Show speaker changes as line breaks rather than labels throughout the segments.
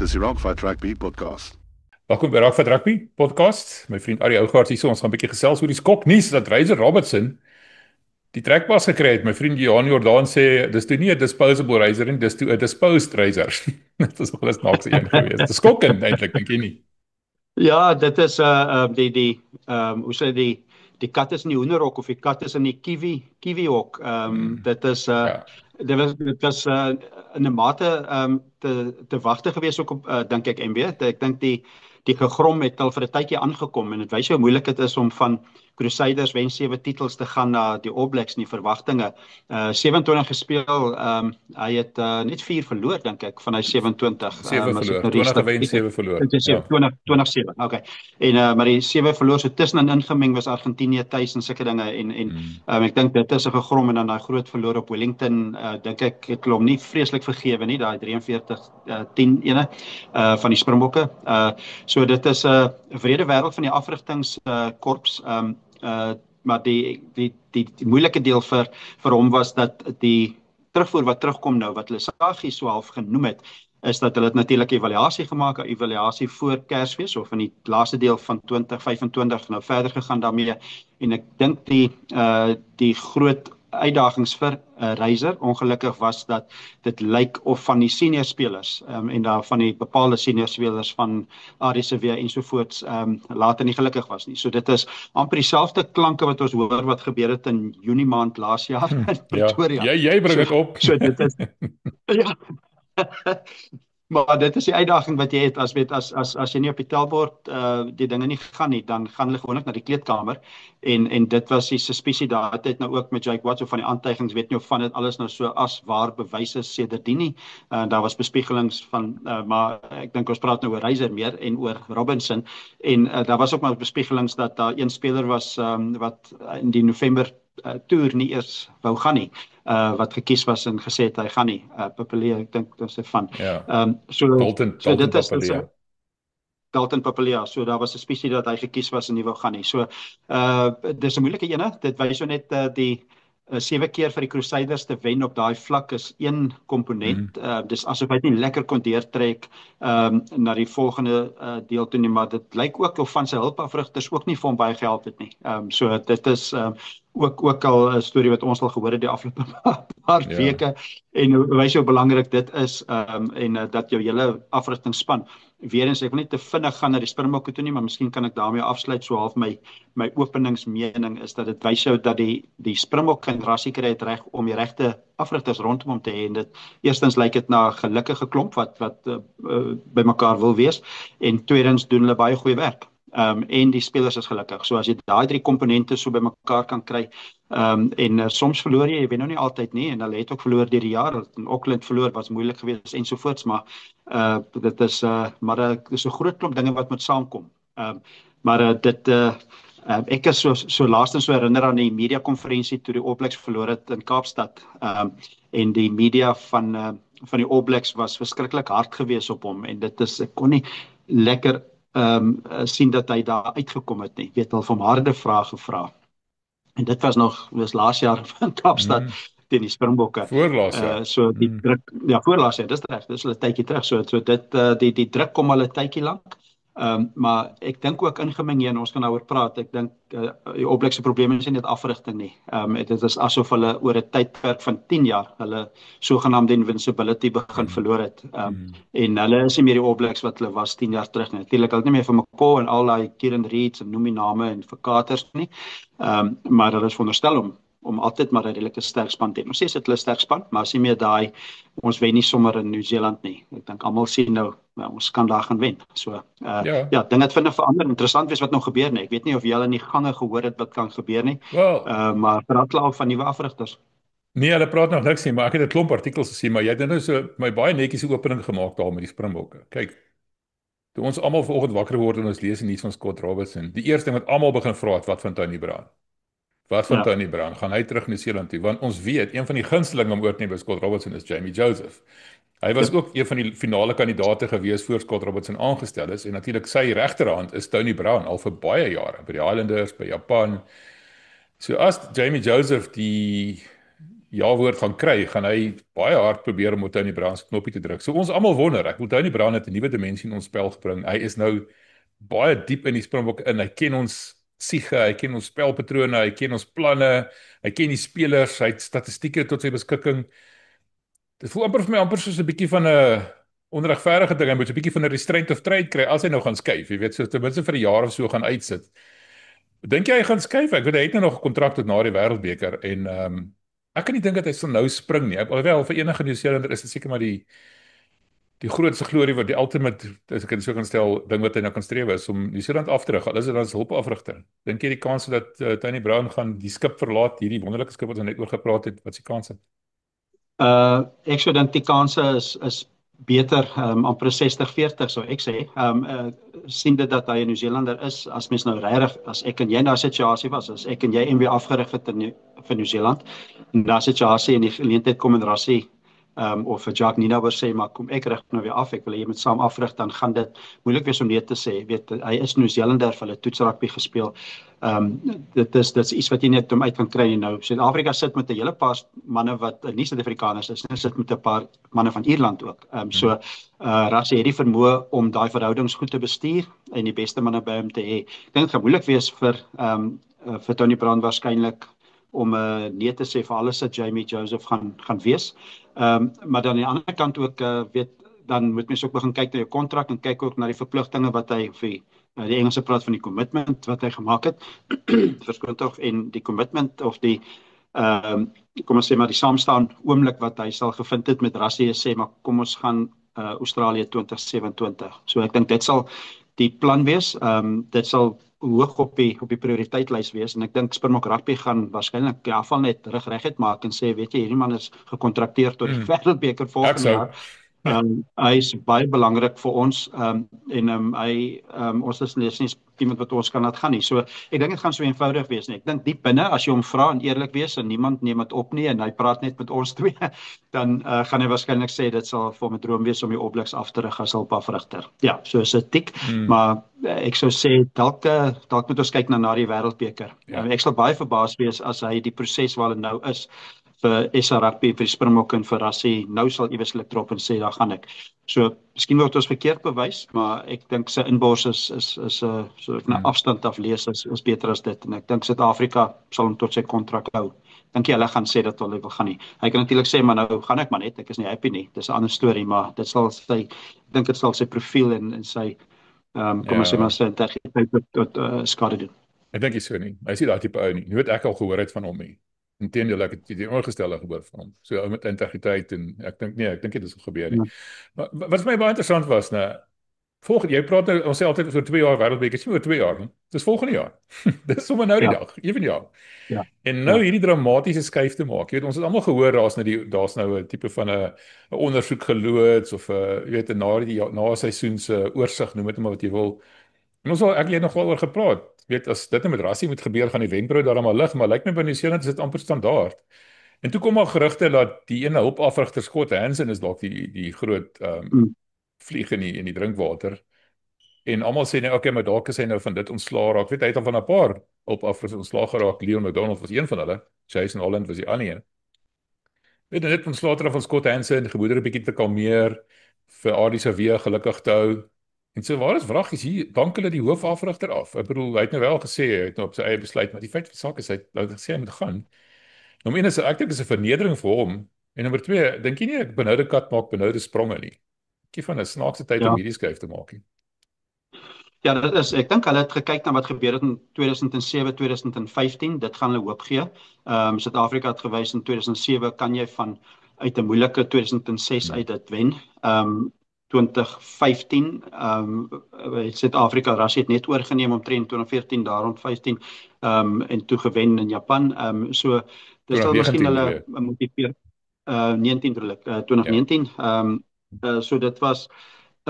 Dis die Rockfight Rugby podcast.
Welkom by Rockford Rugby podcast. My vriend Arie Ougaard hier, so ons gaan 'n bietjie gesels oor die skoknuus dat Razor Robertson die trekpas gekry het. My vriend Johan Jordaan sê dis toe nie 'n disposable razor nie, dis toe 'n disposed razor. Dit is alles naakse een gewees. Dis skokkend eintlik, dink jy nie?
Ja, dit is hoe sê die kat is in die hoenderhok of die kat is in die kiwi hok. Dit is
Ja.
dit was in 'n mate te wagte gewees ook op dink ek MB. Ek dink die gegrom het al vir 'n tydjie aangekom en dit wys hoe moeilik dit is om van Crusaders wen 7 titels te gaan na die All Blacks en die verwagtinge. 27 gespeel, hy het net 4 verloor dink ek van hy 27.
7 verloor, 20 gewen, 7 verloor.
Dit is
Ja.
20-7. Okay. En maar die 7 verloor so tussenin ingemeng was Argentinië tuis en sulke dinge en ek dink dit is 'n gegrom en dan daai groot verloor op Wellington, dink ek het hulle hom nie vreeslik vergewe nie, daai 43-10 ene van die Springbokke. So dit is 'n wrede wêreld van die afrigtingskorps. Maar die moeilike deel vir hom was dat die terugvoer wat terugkom nou wat hulle Saggie so half genoem het, is dat hulle het natuurlik 'n evaluasie gemaak, 'n evaluasie voor Kersfees of in die laaste deel van 2025 nou verder gegaan daarmee. En ek dink die groot uitdagings vir Razor ongelukkig was dat dit lyk of van die senior spelers en daar van die bepaalde senior spelers van ADCW ensovoorts later nie gelukkig was nie. So dit is amper dieselfde klanke wat ons hoor wat gebeur het in Junie maand laas jaar in Pretoria.
Ja, jy bring dit op.
So dit is ja. Maar dit is die uitdaging wat jy het as jy nie op die tellbord die dinge nie gaan nie, dan gaan hulle gewoonlik na die kleedkamer en dit was die suspisie daar het nou ook met Jake Watts of van die aantuigings, weet nie of van dit alles nou so as waar bewys is sedertdien nie. Daar was bespiegelings van maar ek dink ons praat nou oor Razor meer en oor Robinson en daar was ook maar bespiegelings dat daar een speler was wat in die November toer nie eers wou gaan nie. Wat gekies was en gesê het hy gaan nie. Papalea, ek dink dit is van.
Ja.
So
Dalton
dit is
Papalea.
Dalton Papalea. So daar was 'n spesie dat hy gekies was en nie wou gaan nie. So dis 'n moeilike ene. Dit wys jou net die 7 keer vir die Crusaders te wen op daai vlak is een komponent. Dis asof hy nie lekker kon deurtrek na die volgende deel toe nie, maar dit lyk ook of van sy hulpafrigters ook nie vir hom baie gehelp het nie. So dit is ook al 'n storie wat ons al gehoor het die afgelope paar weke en hoe wys hoe belangrik dit is en dat jou hele afrigtingsspan weer eens, ek wil nie te vinnig gaan na die Springbokke toe nie, maar miskien kan ek daarmee afsluit so half my openingsmening is dat dit wys jou dat die Springbok generasie kry het reg om die regte afrigters rondom hom te hê en dit eerstens lyk dit na 'n gelukkige klomp wat by mekaar wil wees en tweedens doen hulle baie goeie werk. En die spelers is gelukkig. So as jy daai 3 komponente so by mekaar kan kry en soms verloor jy wen nou nie altyd nie en hulle het ook verloor deur die jaar in Auckland verloor was moeilik geweest ensovoorts maar dit is dis 'n groot klomp dinge wat moet saamkom. Ek is so laastens so herinner aan die media konferensie toe die All Blacks verloor het in Kaapstad en die media van die All Blacks was verskriklik hard geweest op hom en dit is ek kon nie lekker sien dat hy daar uitgekom het nie. Weet al van harde vrae gevra. En dit was laas jaar in Kaapstad teen die Springbokke.
Voorlaas jaar.
So die druk voorlaas jaar, dis reg, dis 'n tydjie terug. So dit die druk kom al 'n tydjie lank. Maar ek dink ook ingemeng hier en ons gaan daaroor praat. Ek dink die All Blacks se probleme is nie net afrigting nie. Dit is asof hulle oor 'n tydperk van 10 jaar hulle sogenaamde invincibility begin verloor het. En hulle is nie meer die All Blacks wat hulle was 10 jaar terug nie. Natuurlik hulle nie meer vir McCaw en al daai Kieran Reeds en noem die name en vir Katers nie. Maar hulle is veronderstel om altyd maar 'n redelike sterk span te hê. Ons sê dit hulle 'n sterk span, maar as jy meer daai ons wen nie sommer in Nieu-Seeland nie. Ek dink almal sien nou ons kan daar gaan wen. So dinge het vinnig verander. Interessant wees wat nou gebeur nie. Ek weet nie of jy al in die gange gehoor het wat kan gebeur nie. Maar praat klaar van nuwe afrigters.
Nee, hulle praat nog niks nie, maar ek het 'n klomp artikels gesien, maar jy het nou so my baie netjies opening gemaak daar met die Springbokke. Kyk, toe ons almal vanoggend wakker word en ons lees die nuus van Scott Robertson, die eerste ding wat almal begin vra het, wat van Tony Brown? Wat van Tony Brown? Gaan hy terug na Nieu-Seeland toe? Want ons weet, een van die gunstelinge om oor te neem by Scott Robertson is Jamie Joseph. Hy was ook een van die finale kandidaate gewees voor Scott Robertson aangestel is en natuurlik sy regterhand is Tony Brown al vir baie jare by die Highlanders, by Japan. So as Jamie Joseph die ja-woord gaan kry, gaan hy baie hard probeer om Tony Brown se knoppie te druk. So ons almal wonder, ek wil Tony Brown het 'n nuwe dimensie in ons spel gebring. Hy is nou baie diep in die Springbok in. Hy ken ons siege, hy ken ons spelpatrone, hy ken ons planne, hy ken die spelers, hy het statistieke tot sy beskikking. Dit voel amper vir my amper soos 'n bietjie van 'n onregverdige ding. Hy moet 'n bietjie van 'n restraint of trade kry as hy nou gaan skuif. Jy weet, so ten minste vir 'n jaar of so gaan uitsit. Dink jy hy gaan skuif? Ek weet hy het nou nog 'n kontrak tot na die Wêreldbeker en ek kan nie dink dat hy sal nou spring nie. Alhoewel vir enige Nieu-Seelander is dit seker maar die grootste glorie wat die ultimate, as ek dit so kan stel, ding wat hy nou kan streef is om Nieu-Seeland af te rig. Al is dit dan as hulpafrigter. Dink jy die kans dat Tony Brown gaan die skip verlaat, hierdie wonderlike skip wat ons net oor gepraat het, wat is die kans?
Ek sou dink die kanse is beter, amper 60-40 sou ek sê. Sien dit dat hy 'n Nieu-Seelander is, as mens nou regtig, as ek en jy nou 'n situasie was, as ek en jy MW afgerig het vir Nieu-Seeland, en daai situasie en die geleentheid kom in Rassie, of vir Jacques Nienaber sê, maar kom ek rig nou weer af, ek wil jy met saam afrig, dan gaan dit moeilik wees om nee te sê. Weet, hy is Nieu-Seelander, vir hulle toetsrugby gespeel. Dit is iets wat jy net om uit kan kry nou. Suid-Afrika sit met 'n hele paar manne wat nie Suid-Afrikaners is, sit met 'n paar manne van Ierland ook. Rassie het die vermoë om daai verhoudings goed te bestuur en die beste manne by hom te hê. Ek dink dit gaan moeilik wees vir Tony Brown waarskynlik om nee te sê vir alles wat Jamie Joseph gaan wees. Maar dan aan die ander kant ook dan moet mens ook begin kyk na jou kontrak en kyk ook na die verpligtinge wat hy vir die Engelse praat van die commitment wat hy gemaak het. Verskoon tog, en die commitment of die kom ons sê maar die saamstaan oomblik wat hy sal gevind het met Rassie sê maar kom ons gaan Australië 2027. So ek dink dit sal die plan wees. Dit sal hoog op die prioriteitslys wees en ek dink Springbok Rugby gaan waarskynlik die afval net reguit maak en sê weet jy hierdie man is gekontrakteer tot die Wêreldbeker volgende jaar. Hy is baie belangrik vir ons en ons is nie iemand wat ons kan laat gaan nie. So ek dink dit gaan so eenvoudig wees nie. Ek dink diep binne as jy hom vra en eerlik wees en niemand neem dit op nie en hy praat net met ons twee, dan gaan hy waarskynlik sê dit sal vir hom 'n droom wees om die All Blacks af te rig as hulpafrigter. Ja, so is dit tik, maar ek sou sê dalk moet ons kyk na die Wêreldbeker. Ek sal baie verbaas wees as hy die proses waar hy nou is vir SA Rugby, vir die Springbok en vir Rassie, nou sal ieweslik drop en sê, daar gaan ek. So, miskien word ons verkeerd bewys, maar ek dink sy inbors is so ek na afstand af lees, is beter as dit, en ek dink Suid-Afrika sal hom tot sy kontrak hou. Dink jy hulle gaan sê dat hulle wil gaan nie. Hy kan natuurlik sê, maar nou gaan ek maar net, ek is nie happy nie, dis 'n ander storie, maar dit sal ek dink dit sal sy profiel en sy, kom ons sê maar sy integriteit tot skade doen.
Ek dink nie so nie, hy is nie daai tipe ou nie, jy weet ek al gehoor het van hom nie. Inteendeel, ek het die oorgestelde gehoor van hom. So ou met integriteit en ek dink dit sal gebeur nie. Maar wat vir my baie interessant was, volgende jy praat nou, ons sê altyd oor 2 jaar Wêreldbeker, is nie oor 2 jaar nie. Dis volgende jaar. Dis sommer nou die dag, ewen jaar.
Ja.
En nou hierdie dramatiese skuif te maak. Jy weet ons het almal gehoor daar's nou 'n tipe van 'n ondersoek geloods of jy weet na seisoen se oorsig, noem dit maar wat jy wil. En ons ek het nog wel oor gepraat. Weet as dit met Rassie moet gebeur, gaan die wenkbrauw daar maar lig, maar lyk my by Nieu-Seeland is dit amper standaard. En toe kom maar gerugte dat die ene hulpafrigter Scott Hansen is dalk die groot vlieg in die drinkwater. En almal sê nee, okay, maar dalk is hy nou van dit ontslae raak. Weet hy het al van 'n paar hulpafrigters ontslae geraak. Leon McDonald was een van hulle. Jason Holland was die ander een. Weet net ontslae terug van Scott Hansen, gemoedere bietjie te kalmeer, vir Adi se weer gelukkig te hou. En so waar is wraggies hier, dank hulle die hoofafrigter af. Ek bedoel, hy het nou wel gesê, hy het nou op sy eie besluit, maar die feit van die saak is, hy het gesê hy moet gaan. Nommer 1 is, ek dink is 'n vernedering vir hom, en nommer 2, dink jy nie, ek benoude kat maak benoude spronge nie. Ek van 'n snaakse tyd om hierdie skuif te maak nie.
Ja, dit is, ek dink hulle het gekyk na wat gebeur het in 2007, 2015, dit gaan hulle hoop gee. Suid-Afrika het gewys in 2007, kan jy uit 'n moeilike 2006 uit dit wen. 2015 het Suid-Afrika Rassie het net oorgeneem omtrent 2014 daar rond 15 en toe gewen in Japan. So dis sal miskien hulle motiveer 19 2019. So dit was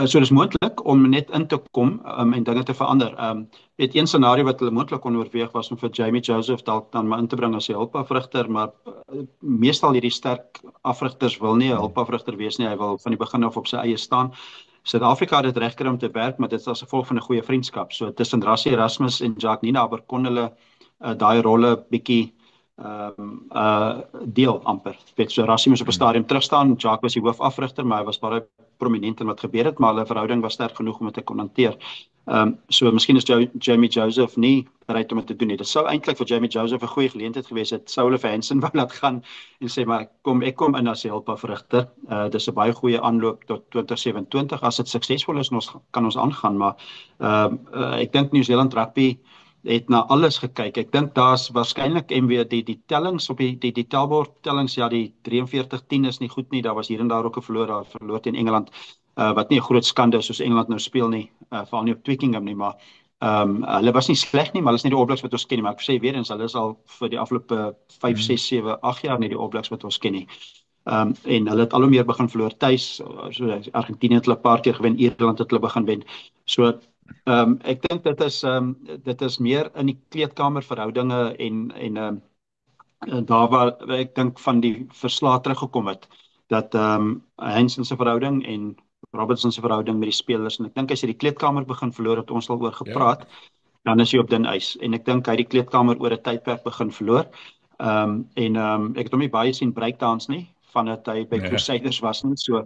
so dis moontlik om net in te kom en dinge te verander. Het een scenario wat hulle moontlik kon oorweeg was om vir Jamie Joseph dalk dan maar in te bring as 'n hulpafrigter, maar meestal hierdie sterk afrigters wil nie 'n hulpafrigter wees nie, hy wil van die begin af op sy eie staan. Suid-Afrika het dit regkry om te werk, maar dit is as gevolg van 'n goeie vriendskap. So tussen Rassie Erasmus en Jacques Nienaber kon hulle daai rolle bietjie deel amper. Weet so Rassie moes op 'n stadium terugstaan. Jacques was die hoofafrigter, maar hy was baie prominent in wat gebeur het, maar hulle verhouding was sterk genoeg om dit te kon hanteer. So miskien is Jamie Joseph nie bereid om dit te doen nie. Dit sou eintlik vir Jamie Joseph 'n goeie geleentheid gewees het. Sou hulle vir Hansen wou laat gaan en sê maar ek kom in as die hulpafrigter. Dis 'n baie goeie aanloop tot 2027 as dit suksesvol is en ons kan ons aangaan, maar ek dink New Zealand Rugby het na alles gekyk. Ek dink daar's waarskynlik MW die tellings op die tellbord tellings, ja, die 43-10 is nie goed nie. Daar was hier en daar ook 'n verloor teen Engeland, wat nie 'n groot skande is soos Engeland nou speel nie, veral nie op Twickenham nie, maar hulle was nie sleg nie, maar hulle is nie die All Blacks wat ons ken nie. Maar ek sê weer eens, hulle is al vir die afgelope 5, 6, 7, 8 jaar nie die All Blacks wat ons ken nie. En hulle het al hoe meer begin verloor tuis. So Argentinië het hulle 'n paar keer gewen, Ierland het hulle begin wen. So ek dink dit is meer in die kleedkamerverhoudinge en daar waar ek dink van die verslae teruggekom het dat Hansen se verhouding en Robertson se verhouding met die spelers, en ek dink as jy die kleedkamer begin verloor, het ons al oor gepraat, dan is jy op dun ys, en ek dink hy die kleedkamer oor 'n tydperk begin verloor. Ek het hom nie baie sien breakdance nie, vandat hy by Crusaders was nie, so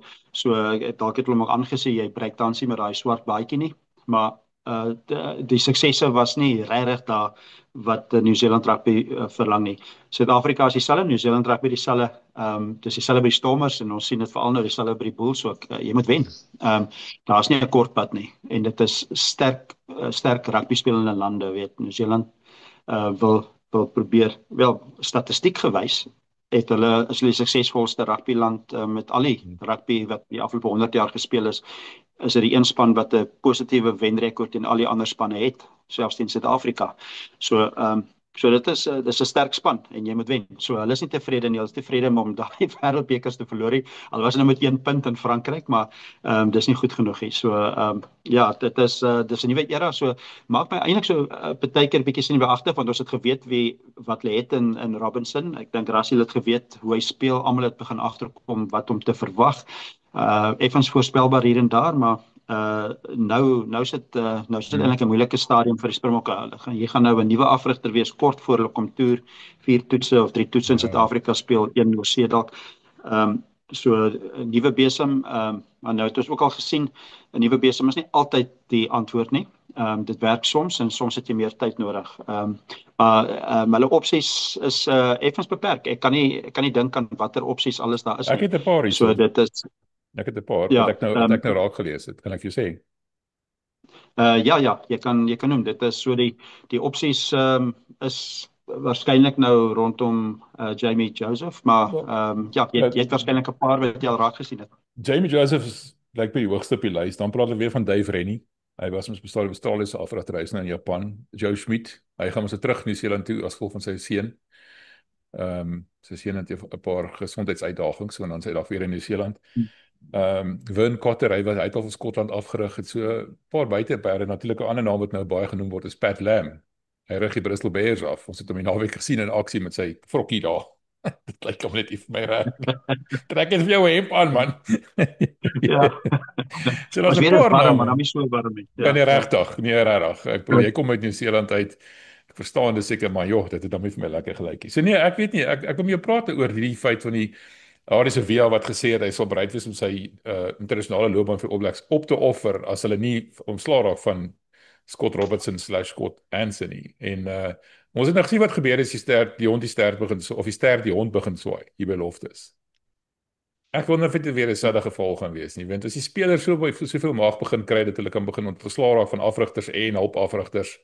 dalk het hulle hom ook aangesê, jy breakdance nie met daai swart baadjie nie, maar die suksesse was nie regtig daar wat New Zealand Rugby verlang nie. Suid-Afrika is dieselfde, New Zealand Rugby dieselfde, dis dieselfde by die Stormers en ons sien dit veral nou dieselfde by die Bulls ook. Jy moet wen. Daar's nie 'n kort pad nie en dit is sterk rugby spelende lande, weet New Zealand wil probeer, wel statistiek gewys is hulle die suksesvolste rugbyland met al die rugby wat die afgelope 100 jaar gespeel is dit die een span wat 'n positiewe wenrekord en al die ander spanne het, selfs teen Suid-Afrika. So dit is 'n sterk span en jy moet wen. So hulle is nie tevrede nie, hulle is tevrede om daai wêreldbekers te verloor nie. Al was nou met 1 punt in Frankryk, maar dis nie goed genoeg nie. So ja, dis 'n nuwe era. So maak my eintlik so baie keer 'n bietjie senuweeagtig, want ons het geweet wat hulle het in Robinson. Ek dink Rassie het geweet hoe hy speel, almal het begin agterkom wat om te verwag. Effens voorspelbaar hier en daar, maar nou sit eintlik 'n moeilike stadium vir die Springbokke. Jy gaan nou 'n nuwe afrigter wees kort voor hulle kom toer, 4 toetse of 3 toetse in Suid-Afrika speel, 1 oorsee dalk. So 'n nuwe besem, maar nou het ons ook al gesien, 'n nuwe besem is nie altyd die antwoord nie. Dit werk soms en soms het jy meer tyd nodig. Maar hulle opsies is effens beperk. Ek kan nie dink aan watter opsies alles daar is nie.
Ek het 'n paar hier.
So dit is
Ek het 'n paar wat ek nou raak gelees het, kan ek vir jou sê.
Ja, jy kan noem, dit is so die opsies is waarskynlik nou rondom Jamie Joseph, maar ja, jy het waarskynlik 'n paar wat jy al raak gesien het.
Jamie Joseph is lyk by die hoogste op die lys. Dan praat hulle weer van Dave Rennie. Hy was ons bestaan Australiese afrigter, hy is nou in Japan. Joe Schmidt, hy gaan ons terug New Zealand toe as gevolg van sy seun. Sy seun het 'n paar gesondheidsuitdagings, so dan sy daar weer in New Zealand. Vern Cotter, hy het al van Skotland afgerig, het so 'n paar buiteperde. Natuurlik 'n ander naam wat nou baie genoem word is Pat Lam. Hy rig die Bristol Bears af. Ons het hom die naweek gesien in aksie met sy vrokkie daar. Dit lyk hom net vir my reg. Trek net vir jou hemp aan, man.
Ja.
So daar's 'n paar name, maar dan
nie so warm nie.
Ja, nee, regtig. Ek bedoel, jy kom uit New Zealand uit. Ek verstaan dis seker, maar joh, dit het dan nie vir my lekker gelyk nie. So nee, ek weet nie, ek wil met jou praat oor hierdie feit van die Aris Via wat gesê het hy sal bereid wees om sy internasionale loopbaan vir All Blacks op te offer as hulle nie ontslaa raak van Scott Robertson / Scott Hansen nie. En ons het nou gesien wat gebeur as die hond die hond begin swaai hier by Loftus. Ek wonder of dit weer 'n selfde geval gaan wees nie, want as die spelers soveel mag begin kry dat hulle kan begin ontslaa raak van afrigters en hulpafrigters,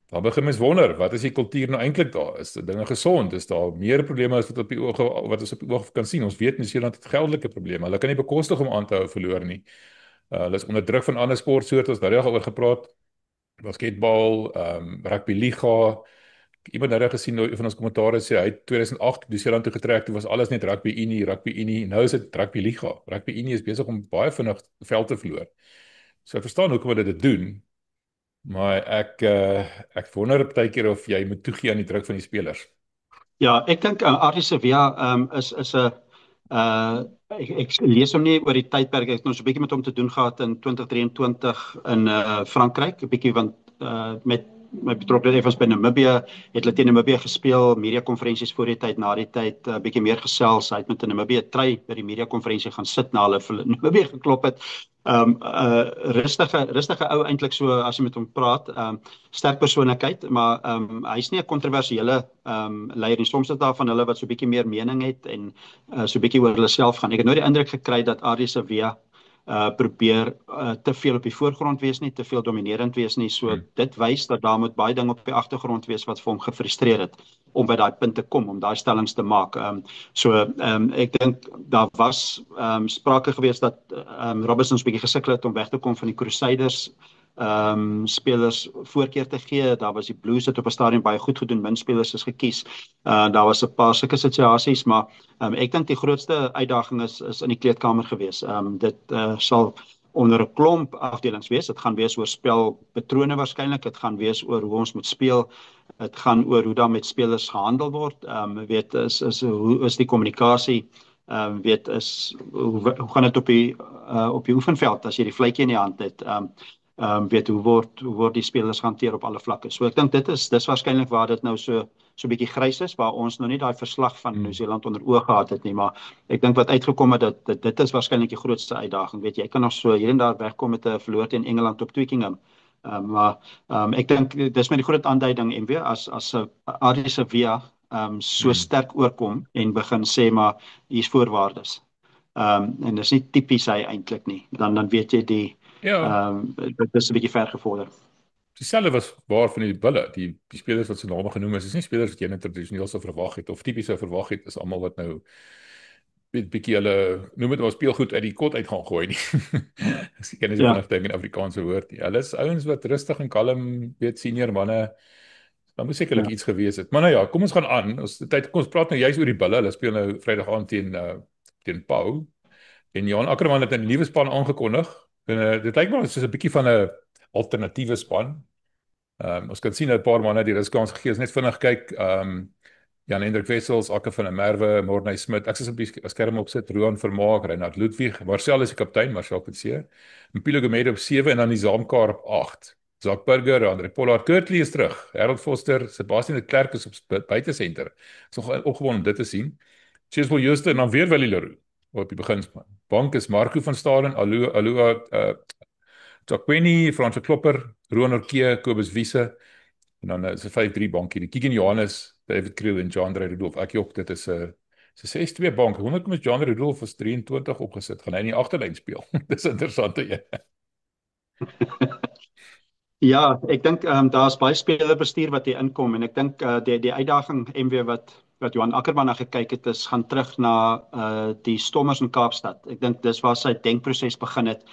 dan begin mens wonder, wat is die kultuur nou eintlik daar? Is dinge gesond? Is daar meer probleme as wat ons op die oog kan sien? Ons weet New Zealand het geldelike probleme. Hulle kan nie bekostig om aan te hou verloor nie. Hulle is onder druk van ander sportsoorte, ons het nou daaroor gepraat. Basketbal, rugby liga. Iemand nou gesien van ons kommentaar sê hy het 2008 New Zealand toe getrek, toe was alles net rugby unie, nou is dit rugby liga. Rugby unie is besig om baie vinnig veld te verloor. So ek verstaan hoekom hulle dit doen. Maar ek wonder baie keer of jy moet toegee aan die druk van die spelers.
Ja, ek dink Aris Via is 'n ek lees hom nie oor die tydperk, ek het nog so 'n bietjie met hom te doen gehad in 2023 in Frankryk, 'n bietjie want met my betrokkenheid effens by Namibië, het hulle teen Namibië gespeel, media konferensies voor die tyd, na die tyd, bietjie meer gesels, hy het met 'n Namibië try by die media konferensie gaan sit na hulle vir Namibië geklop het. Rustige ou eintlik so as jy met hom praat, sterk persoonlikheid, maar hy's nie 'n kontroversiële leier nie. Soms is daar van hulle wat so 'n bietjie meer mening het en so 'n bietjie oor hulle self gaan. Ek het nooit die indruk gekry dat Arie se Via probeer te veel op die voorgrond wees nie, te veel dominerend wees nie. So dit wys dat daar moet baie ding op die agtergrond wees wat vir hom gefrustreer het om by daai punt te kom, om daai stellings te maak. Ek dink daar was sprake gewees dat Robertson 'n bietjie gesukkel het om weg te kom van die Crusaders spelers voorkeur te gee. Daar was die Blues het op 'n stadium baie goed gedoen, min spelers is gekies. Daar was 'n paar sulke situasies, maar ek dink die grootste uitdaging is in die kleedkamer gewees. Dit sal onder 'n klomp afdelings wees. Dit gaan wees oor spelpatrone waarskynlik, dit gaan wees oor hoe ons moet speel. Dit gaan oor hoe daar met spelers gehandel word. Hoe is die kommunikasie? Hoe gaan dit op die oefenveld as jy die vletjie in die hand het? Hoe word die spelers gehanteer op alle vlakke. So ek dink dis waarskynlik waar dit nou so bietjie grys is, waar ons nou nie daai verslag van Nieu-Seeland onder oog gehad het nie, maar ek dink wat uitgekom het, dat dit is waarskynlik die grootste uitdaging. Jy kan nog so hier en daar wegkom met 'n verloor teen Engeland op Twickenham. Ek dink dis met die groot aanduiding en weer as Arie se Via so sterk oorkom en begin sê maar hier's voorwaardes. En dis nie tipies hy eintlik nie. Dan weet jy dit is 'n bietjie ver gevorder.
Dieselfde was waar van die Bulle, die spelers wat se name genoem is nie spelers wat jy net tradisioneel sou verwag het of tipies sou verwag het, is almal wat nou bietjie hulle noem dit maar speelgoed uit die kot uit gaan gooi nie. Ek ken nie so vinnig in Afrikaanse woord nie. Hulle is ouens wat rustig en kalm, senior manne. Dan moet sekerlik iets gewees het. Maar nou ja, kom ons gaan aan. Kom ons praat nou juist oor die Bulle. Hulle speel nou Vrydag aand teen Pau. En Johan Ackerman het 'n nuwe span aangekondig. En dit lyk maar soos 'n bietjie van 'n alternatiewe span. Ons kan sien 'n paar manne die riskans gegee is, net vinnig kyk. Jan Hendrik Wessels, Akke van der Merwe, Morney Smit, ek sal 'n bietjie skerm opsit, Roan Vermaak, Reinhard Ludwig, Marcel is die kaptein, Marcel Coetzee, Mpilo Gumede op 7 en dan die Zaamkar op 8. Zak Burger, Andre Pollard, Kurtley is terug, Harold Foster, Sebastian de Klerk is op buitesenter. Ek is nog opgewonde om dit te sien. Cheswell Jooste en dan weer Willie Leroux op die beginspan. Bank is Marco van Staden, Alua Jacqueni, Frans Klopper, Roan Orkee, Kobus Wiese, en dan is 'n 5-3 bankie, die Keegan Johannes, David Kriel en Jean-André Rudolph. Ek jok, dit is 'n 6-2 bank. Hoe kom Jean-André Rudolph as 23 opgesit? Gaan hy in die agterlyn speel? Dis interessant, ja.
Ja, ek dink daar's baie spelerbestuur wat hier inkom en ek dink die uitdaging MW wat Johan Ackerman na gekyk het is gaan terug na die Stormers in Kaapstad. Ek dink dis waar sy denkproses begin het.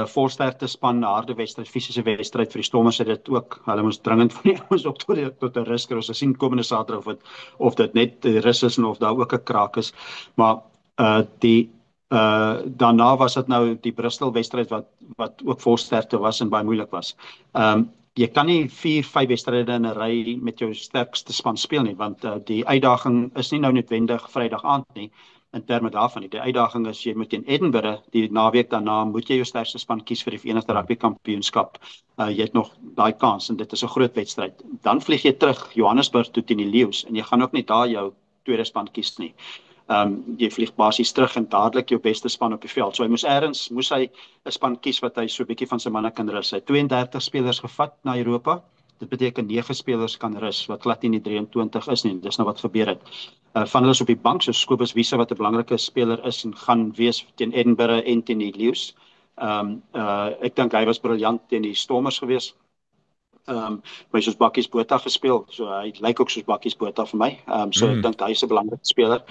Volsterkte span, harde wedstryd, fisiese wedstryd vir die Stormers het dit ook. Hulle moes dringend van die ouens op tot 'n rus kry. Ons sien komende Saterdag of dit net die rus is en of daar ook 'n kraak is. Maar daarna was dit nou die Bristol wedstryd wat ook volsterkte was en baie moeilik was. Jy kan nie 4-5 wedstryde in 'n ry met jou sterkste span speel nie, want die uitdaging is nie nou noodwendig Vrydag aand nie. In terme daarvan, die uitdaging is jy moet in Edinburgh die naweek daarna moet jy jou sterkste span kies vir die Verenigde Rugby Kampioenskap. Jy het nog daai kans en dit is 'n groot wedstryd. Dan vlieg jy terug Johannesburg toe teen die Leeu's en jy gaan ook nie daar jou tweede span kies nie. Jy vlieg basies terug en dadelik jou beste span op die veld. So hy moes hy 'n span kies wat hy so 'n bietjie van sy manne kan rus. Hy het 32 spelers gevat na Europa. Dit beteken 9 spelers kan rus, wat glad nie 23 is nie. Dis nou wat gebeur het. Van hulle is op die bank, so Kobus Wiese wat 'n belangrike speler is en gaan wees teen Edinburgh en teen die Leeu's. Ek dink hy was briljant teen die Stormers gewees. By soos Bakkies Botha gespeel, so hy lyk ook soos Bakkies Botha vir my. Ek dink hy is 'n belangrike speler.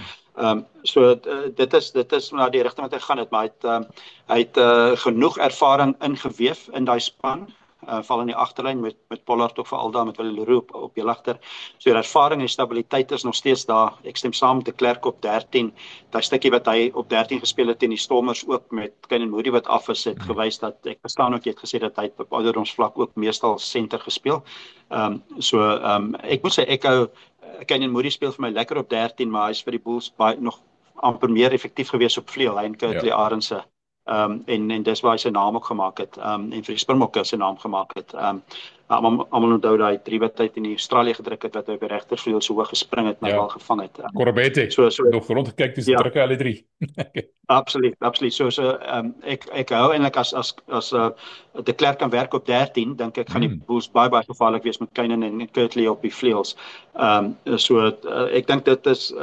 Dit is na die rigting wat hy gaan het, maar hy het genoeg ervaring ingeweef in daai span. Val in die agterlyn met Pollard ook veral daar met Willie Leroux op die ligter. So die ervaring en stabiliteit is nog steeds daar. Ek stem saam met de Klerk op 13. Daai stukkie wat hy op 13 gespeel het teen die Stormers ook met Kane Moody wat af is, het gewys dat ek verstaan ook jy het gesê dat hy op ouderdomsvlak ook meestal senter gespeel. Ek moet sê ek hou Kane Moody speel vir my lekker op 13, maar hy is vir die Bulls nog amper meer effektief gewees op vleuel, hy en Kurtley Arendse. En dis waar hy sy naam ook gemaak het. En vir die Springbokke sy naam gemaak het. Almal onthou daai 3 wat hy in Australië gedruk het wat hy op die regtervleuel so hoog gespring het en hy
Ja,
bal gevang het.
Corbette, nog rondgekyk tussen
Ja,
drukke hulle 3.
absoluut. Ek hou eintlik as de Klerk kan werk op 13, dink ek gaan die Bulls baie gevaarlik wees met Kynnan en Kirtley op die vleuels. Ek dink dit is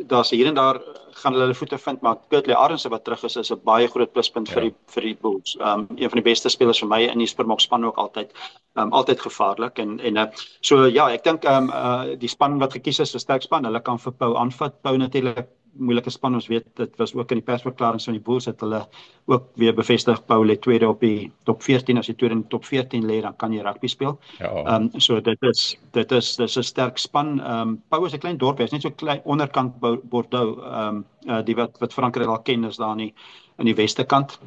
daar's hier en daar gaan hulle voete vind, maar Kirtley Arendse wat terug is 'n baie groot pluspunt vir die Bulls. Een van die beste spelers vir my in die Springbok span ook altyd gevaarlik ek dink die span wat gekies is, 'n sterk span, hulle kan vir Pau aanvat. Pau natuurlik moeilike span, ons weet dit was ook in die persverklaring van die Bulls het hulle ook weer bevestig Pau lê tweede op die top 14, as jy tweede in die top 14 lê dan kan jy rugby speel. Dit is 'n sterk span. Pau is 'n klein dorpie, is net so klein onderkant Bordeaux, die wat Frankryk al ken is daar in die weste kant.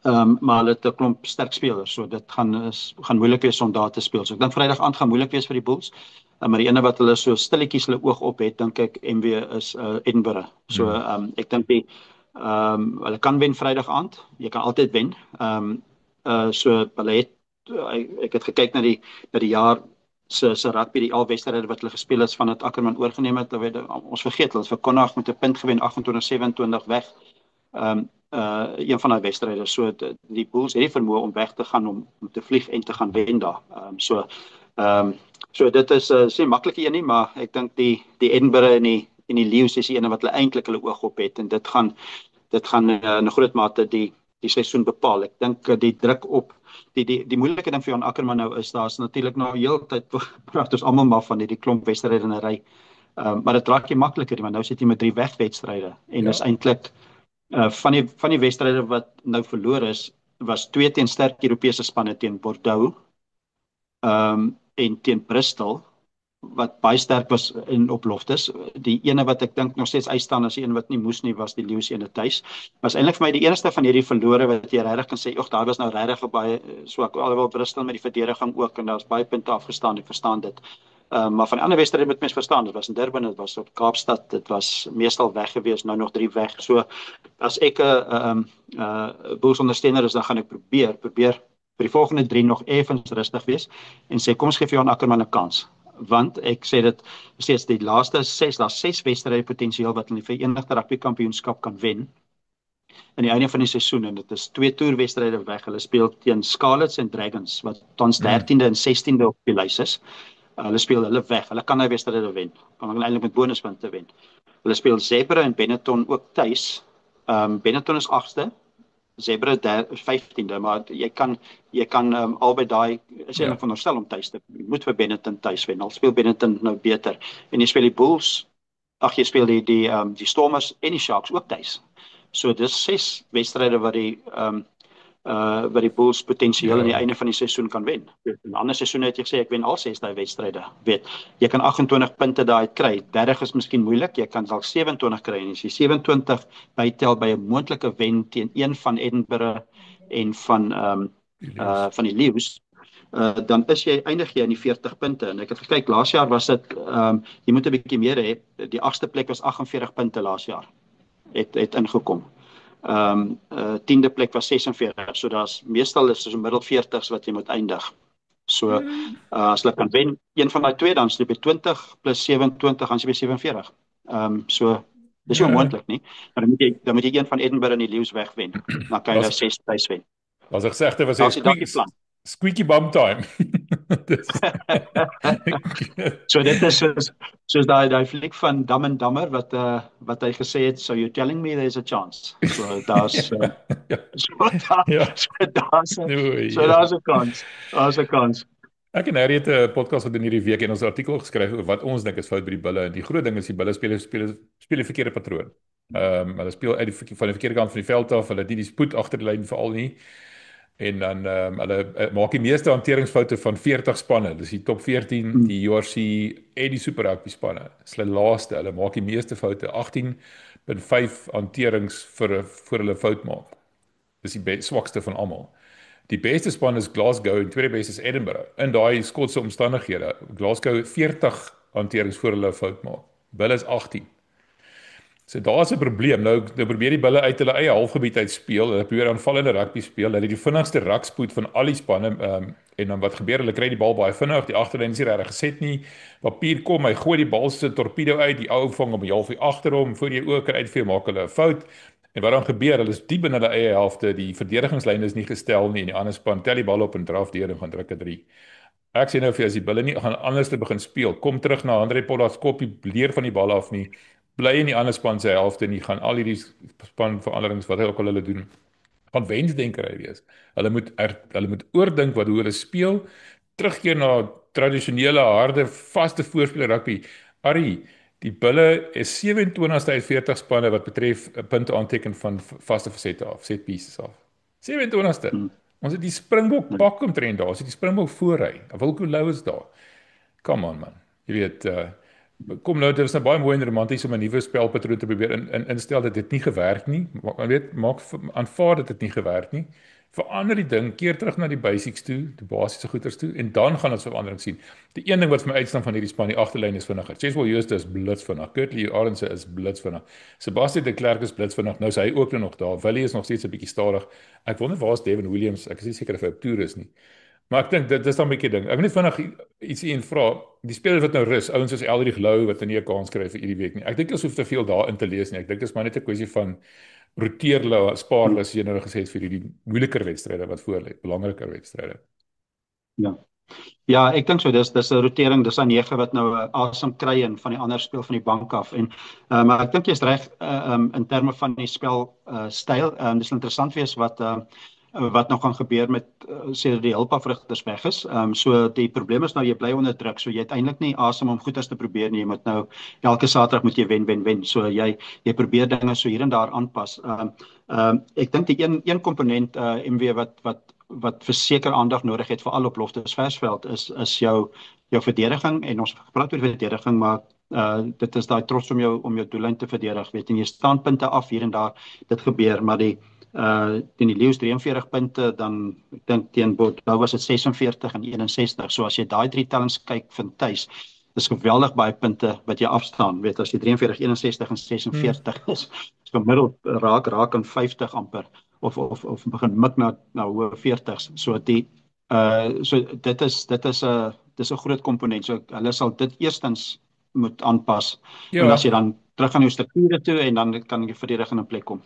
Maar hulle het 'n klomp sterk spelers, so dit gaan moeilik wees om daar te speel. So ek dink Vrydag aand gaan moeilik wees vir die Bulls. Maar die ene wat hulle so stilletjies hulle oog op het, dink ek MW is Edinburgh. So ek dink hulle kan wen Vrydag aand. Jy kan altyd wen. Hulle het ek het gekyk na die jaar se rugby, die al wedstryde wat hulle gespeel het vandat Ackerman oorgeneem het. Ons vergeet, hulle het vir Connacht met 'n punt gewen 28-27 weg. Een van daai wedstryde. So die Bulls het die vermoë om weg te gaan om te vlieg en te gaan wen daar. So dit is nie 'n maklike een nie, maar ek dink die Edinburgh en die Lions is die ene wat hulle eintlik hulle oog op het en dit gaan in 'n groot mate die seisoen bepaal. Ek dink die druk op die moeilike ding vir Johan Ackerman nou is daar's natuurlik nou heeltyd praat ons almal maar van die klomp wedstryde in 'n ry. Maar dit raak nie makliker nie, want nou sit jy met 3 wegwedstryde en is eintlik van die wedstryde wat nou verloor is, was 2 teen sterk Europese spanne teen Bordeaux en teen Bristol wat baie sterk was in oploftes. Die ene wat ek dink nog steeds uitstaan as die een wat nie moes nie, was die Lions ene tuis. Was eintlik vir my die enigste van hierdie verlore wat jy regtig kan sê, daar was nou regtig baie swak, alhoewel Bristol met die verdediging ook en daar's baie punte afgestaan, ek verstaan dit. Maar van die ander wedstryde moet mens verstaan, dit was in Durban, dit was op Kaapstad, dit was meestal weg gewees, nou nog 3 weg. So as ek 'n Bulls ondersteuner is, dan gaan ek probeer vir die volgende 3 nog effens rustig wees en sê kom ons gee vir Johan Ackerman 'n kans. Want ek sê dit steeds die laaste 6, daar's 6 wedstryde potensieel wat hulle die Verenigde Rugby Kampioenskap kan wen aan die einde van die seisoen en dit is 2 toerwedstryde weg. Hulle speel teen Scarlets en Dragons wat tans 13de en 16de op die lys is. Hulle speel hulle weg. Hulle kan daai wedstryde wen. Kan hulle eintlik met bonuspunte wen. Hulle speel Zebra en Benetton ook tuis. Benetton is 8ste. Zebra 15de, maar jy kan albei daai is eintlik veronderstel om tuis te. Jy moet vir Benetton tuis wen. Al speel Benetton nou beter. En jy speel die Bulls, jy speel die Stormers en die Sharks ook tuis. So dis 6 wedstryde wat die Bulls potensieel aan die einde van die seisoen kan wen. In 'n ander seisoen het jy gesê ek wen al 6 daai wedstryde. Jy kan 28 punte daai kry. 30 is miskien moeilik. Jy kan dalk 27 kry en as jy 27 bytel by 'n moontlike wen teen een van Edinburgh en van die Lions, dan eindig jy in die 40 punte. En ek het gekyk, laas jaar was dit jy moet 'n bietjie meer hê. Die 8ste plek was 48 punte laas jaar. Het ingekom. 10de plek was 46, so daar's meestal is so middel 40s wat jy moet eindig. So as hulle kan wen een van daai twee, dan is dit by 20 plus 27 gaan jy by 47. So dis nie onmoontlik nie, maar dan moet jy een van Edinburgh en die Lions wegwen. Dan kan jy 6 tuis wen.
Was ek gesê was squeaky bum time.
So dit is soos daai fliek van Dumb and Dumber wat hy gesê het, so you're telling me there's a chance. So daar's daar's 'n kans. Daar's 'n kans.
Ek en Harry het 'n podcast wat in hierdie week en ons artikel geskryf oor wat ons dink is fout by die Bulle. En die groot ding is die Bulle speel 'n verkeerde patroon. Hulle speel uit van die verkeerde kant van die veld af, hulle het nie die spoed agter die lyn veral nie. En dan hulle maak die meeste hanteringsfoute van 40 spanne. Dis die top 14, die URC en die Super Rugby spanne. Dis hulle laaste. Hulle maak die meeste foute, 18.5 hanterings voor hulle fout maak. Dis die swakste van almal. Die beste span is Glasgow en tweede beste is Edinburgh. In daai Skotse omstandighede, Glasgow 40 hanterings voor hulle fout maak. Bulle is 18. So daar's 'n probleem. Nou probeer die bulle uit hulle eie halfgebied uit speel. Hulle probeer aanvallende rugby speel. Hulle het die vinnigste rukspoed van al die spanne en dan wat gebeur? Hulle kry die bal baie vinnig. Die agterlyn is nie regtig geset nie. Papier kom, hy gooi die bal se torpedo uit. Die ou vang hom halfie agter hom voor jy ook kan uitvee, maak hulle 'n fout. En wat dan gebeur? Hulle is diep in hulle eie helfte. Die verdedigingslyn is nie gestel nie en die ander span tel die bal op en draf deur en gaan druk 'n 3. Ek sê nou vir jou, as die bulle nie gaan anders te begin speel, kom terug na Andre Pollard, skop die leer van die bal af nie, bly in die ander span se helfte nie, gaan al hierdie span veranderings wat ook al hulle doen, gaan wensdenkery wees. Hulle moet oordink hoe hulle speel, terugkeer na tradisionele harde vaste voorspeler rugby. Arrie, die bulle is 27ste uit 40 spanne wat betref 'n punte aanteken van vaste versette af, set pieces af. 27ste. Ons het die Springbok pak omtrent daar, ons het die Springbok voorry. Wilco Louw is daar. Come on man. Jy weet, kom nou, dit is nou baie mooi en romanties om 'n nuwe spelpatroon te probeer instel dat dit nie gewerk nie. Maar weet, aanvaar dat dit nie gewerk nie. Verander die ding, keer terug na die basics toe, die basiese goeders toe en dan gaan ons verandering sien. Die een ding wat vir my uitstaan van hierdie span, die agterlyn is vinniger. Ceswell Jooste is blitsvinnig. Kurtley Arendse is blitsvinnig. Sebastian de Klerk is blitsvinnig. Nou is hy ook nog daar. Willie is nog steeds 'n bietjie stadig. Ek wonder waar is Devin Williams? Ek is nie seker of hy op toer is nie. Maar ek dink dit is dan 'n bietjie ding. Ek wil net vinnig ietsie en vra. Die spelers wat nou rus, ouens soos Eldridge Lou wat nie 'n kans kry vir hierdie week nie. Ek dink ons hoef te veel daarin te lees nie. Ek dink dit is maar net 'n kwessie van roteer hulle, spaar hulle, as jy nou gesê het, vir hierdie moeiliker wedstryde wat voor lê, belangriker wedstryde.
Ja. Ja, ek dink so, dis 'n rotering, dis 'n 9 wat nou asem kry en van die ander speel van die bank af en maar ek dink jy's reg in terme van die spel styl. Dis interessant wees wat nou gaan gebeur met sê die hulpafrigters weg is. So die probleem is nou jy bly onder druk, so jy het eintlik nie asem om goeders te probeer nie. Jy moet nou elke Saterdag moet jy wen. So jy probeer dinge so hier en daar aanpas. Ek dink die een komponent MW wat verseker aandag nodig het veral op Loftus-Versfeld is jou verdediging, en ons gepraat oor verdediging, maar dit is daai trots om jou doellyn te verdedig, weet jy staan punte af hier en daar, dit gebeur, maar teen die Leeu's 43 punte, dan ek dink teen Bordeaux was dit 46 en 61, so as jy daai 3 tellings kyk van tuis, dis geweldig baie punte wat jy afstaan, weet as jy 43, 61 en 46 is gemiddeld raak aan 50 amper, of begin mik na hoë 40s, so dis 'n groot komponent, so hulle sal dit eerstens moet aanpas, en as jy dan terug aan jou strukture toe, en dan kan jy verdediging in plek kom.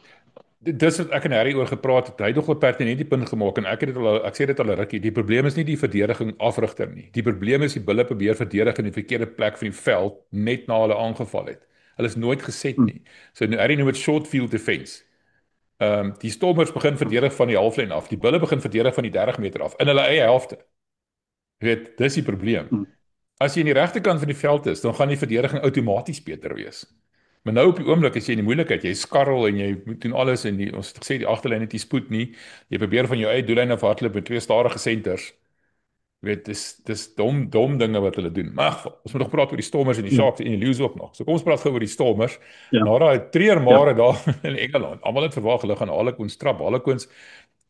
Dis wat ek en Harry oor gepraat het. Hy het nog 'n pertinente punt gemaak en ek sê dit al 'n rukkie. Die probleem is nie die verdediging afrigter nie. Die probleem is die bulle probeer verdedig in die verkeerde plek van die veld net na hulle aangeval het. Hulle is nooit geset nie. So Harry noem dit short field defense. Die Stormers begin verdedig van die halflyn af. Die bulle begin verdedig van die 30 meter af in hulle eie helfte. Jy weet, dis die probleem. As jy in die regte kant van die veld is, dan gaan die verdediging outomaties beter wees. Maar nou op die oomblik as jy in die moeilikheid, jy skarrel en jy moet doen alles en ons het gesê die agterlyn het nie spoed nie. Jy probeer van jou eie doellyn af hardloop met 2 stadige senters. Jy weet, dis dom dinge wat hulle doen. Maar ons moet nog praat oor die Stormers en die Sharks en die Lions ook nog. So kom ons praat gou oor die Stormers. Na daai treurmare daar in Engeland. Almal het verwag hulle gaan Harlequins trap. Harlequins,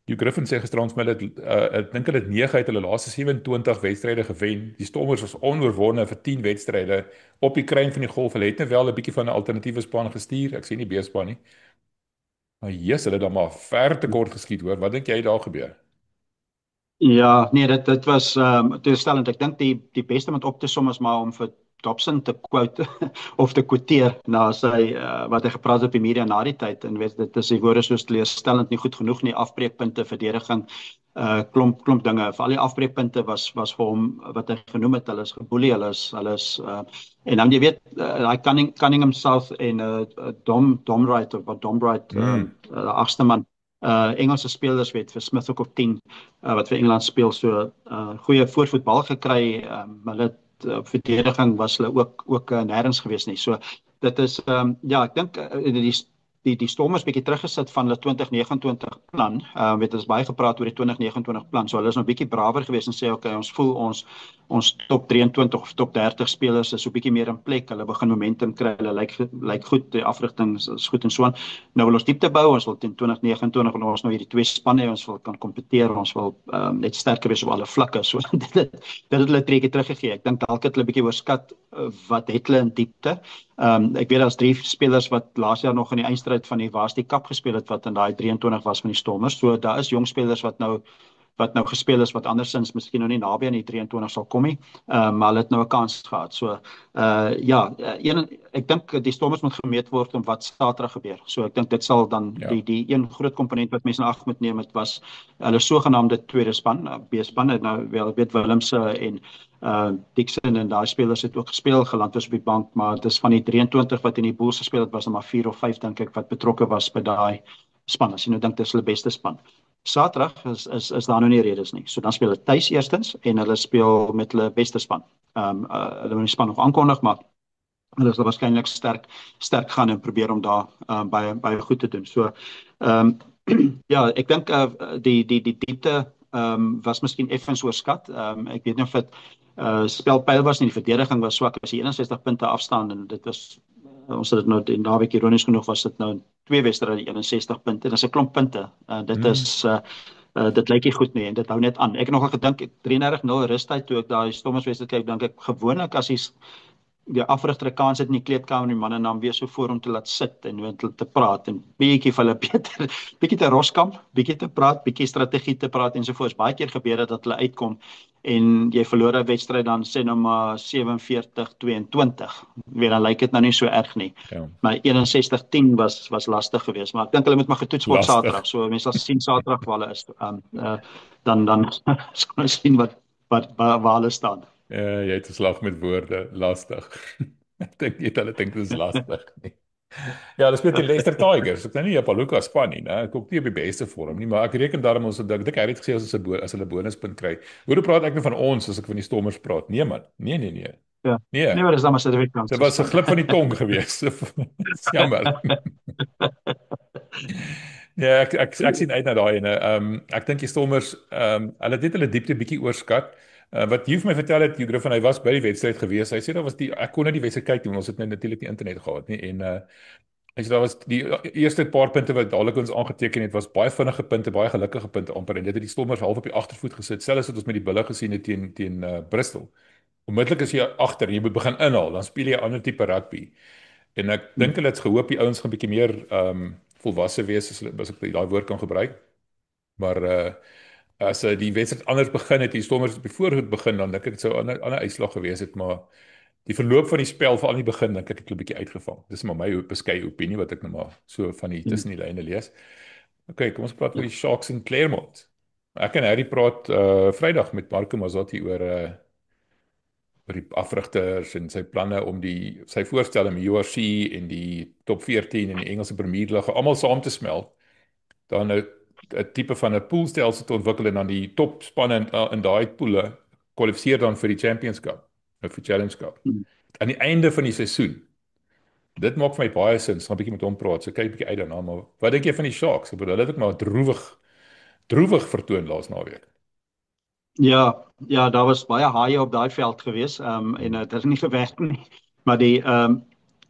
Hugh Griffin sê gisterand vir my dat ek dink hulle het 9 uit hulle laaste 27 wedstryde gewen. Die Stormers was onoorwonde vir 10 wedstryde op die kruin van die golf. Hulle het net wel 'n bietjie van 'n alternatiewe span gestuur. Ek sê nie B-span nie. Maar hulle dan maar ver te kort geskiet hoor. Wat dink jy daar gebeur?
Ja, nee, dit was teleurstellend. Ek dink die beste om dit op te som is maar om vir Dobson te quote of te quoteer na sy wat hy gepraat het op die media na die tyd, en weet dit is die woorde soos teleurstellend, nie goed genoeg nie, afbreekpunte, verdediging, klomp dinge. Vir al die afbreekpunte was vir hom wat hy genoem het, hulle is geboelie, hulle is en dan jy weet hy Cunningham South en Dombright die 8ste man, Engelse spelers weet vir Smith ook op 10 wat vir Engeland speel, so goeie voorvoetbal gekry, hulle verdediging was hulle ook nêrens gewees nie. So dit is ek dink die Stormers bietjie teruggesit van hulle 2029 plan. Weet ons baie gepraat oor die 2029 plan. So hulle is nou bietjie brawer gewees en sê okay, ons voel ons top 23 of top 30 spelers is so bietjie meer in plek. Hulle begin momentum kry. Hulle lyk goed, die afrigting is goed en so aan. Nou wil ons diepte bou. Ons wil teen 2029 wil ons nou hierdie 2 spanne hê, ons wil kan kompeteer. Ons wil net sterker wees op alle vlakke. So dit het hulle 'n treetjie teruggegee. Ek dink dalk het hulle bietjie oorskat wat het hulle in diepte. Ek weet daar's 3 spelers wat laas jaar nog in die eindstryd van die Varsity Cup gespeel het wat in daai 23 was van die Stormers. So daar is jong spelers wat nou gespeel is wat andersins miskien nou nie naby aan die 23 sal kom nie, maar hulle het nou 'n kans gehad. So ek dink die Stormers moet gemeet word om wat Saterdag gebeur. So ek dink dit sal dan die een groot komponent wat mense in ag moet neem, het was hulle sogenaamde tweede span, B-span, het nou wel weet Willemse en Dixon en daai spelers het ook gespeel, geland was op die bank, maar dis van die 23 wat in die Bulls gespeel het, was daar maar 4 of 5 dink ek wat betrokke was by daai span. As jy nou dink dis hulle beste span. Saterdag is daar nou nie redes nie. So dan speel hulle tuis eerstens en hulle speel met hulle beste span. Hulle moet die span nog aankondig, maar hulle sal waarskynlik sterk gaan en probeer om daar baie goed te doen. So ja, ek dink die diepte was miskien effens oorskat. Ek weet nie of dit spelpyl was nie, die verdediging was swak, as jy 61 punte afstaan en dit was ons het dit nou die naweek ironies genoeg was dit nou 2 wedstryde 61 punte. Dis 'n klomp punte. Dit is dit lyk nie goed nie en dit hou net aan. Ek het nogal gedink 33-0 rustyd toe ek daai Stormers wedstryd kyk, dink ek gewoonlik as die afrigter 'n kans het in die kleedkamer, die manne dan weer so voor om te laat sit en met hulle te praat en bietjie vir hulle beter, bietjie te roskamp, bietjie te praat, bietjie strategie te praat ensovoorts. Baie keer gebeur dit dat hulle uitkom en jy verloor 'n wedstryd dan sê nou maar 47-22. Weer dan lyk dit nou nie so erg nie.
Ja.
Maar 61-10 was lastig geweest, maar ek dink hulle moet maar getoets word Saterdag. So mense sal sien Saterdag waar hulle is. Dan sal ons sien waar hulle staan.
Jy het 'n slag met woorde, lastig. Ek dink jy hulle dink dit is lastig nie. Ja, hulle speel die Leicester Tigers. Ek dink nie op Luka span nie, né? Ek ook nie op die beste vorm nie, maar ek reken daarom ons dink hy het gesê as hulle bonuspunt kry. Hoe praat ek nou van ons as ek van die Stormers praat? Nee man. Nee.
Ja.
Nee.
Nee, maar dis dan maar Suid-Afrikaans.
Dit was 'n glip van die tong geweest. Jammer. Ja, ek sien uit na daai ene. Ek dink die Stormers hulle het net hulle diepte bietjie oorskat. Wat jy vir my vertel het, Hugh Griffin, hy was by die wedstryd gewees. Hy sê daar was ek kon net die wedstryd kyk doen, ons het natuurlik nie internet gehad nie en hy sê daar was die eerste paar punte wat dadelik ons aangeteken het, was baie vinnige punte, baie gelukkige punte amper en dit het die Stormers half op die agtervoet gesit. Selfs het ons met die Bulle gesien het teen Bristol. Onmiddellik as jy agter, jy moet begin inhaal, dan speel jy 'n ander tipe rugby. En ek dink hulle het gehoop die ouens gaan bietjie meer volwasse wees as ek daai woord kan gebruik. Maar as die wedstryd anders begin het, die Stormers op die voorhoed begin, dan dink ek dit sou 'n ander uitslag gewees het, maar die verloop van die spel veral in die begin dink ek het 'n bietjie uitgevang. Dis maar my beskeie opinie wat ek nou maar so van die tussen die lyne lees. Okay, kom ons praat oor die Sharks in Claremont. Ek en Harry praat Vrydag met Marco Mazzotti oor die afrigters en sy planne om sy voorstel om URC en die top 14 en die Engelse Premier League almal saam te smelt. Dan 'n tipe van 'n poolstelsel te ontwikkel en dan die topspanne in daai poele kwalifiseer dan vir die Championship of vir Challenge Cup. Aan die einde van die seisoen. Dit maak vir my baie sin, so 'n bietjie met hom praat. So kyk 'n bietjie uit daarna, maar wat dink jy van die Sharks? Ek bedoel, hulle het ook maar droewig vertoon laas naweek.
Ja, daar was baie haie op daai veld gewees, en dit het nie gewerk nie. Maar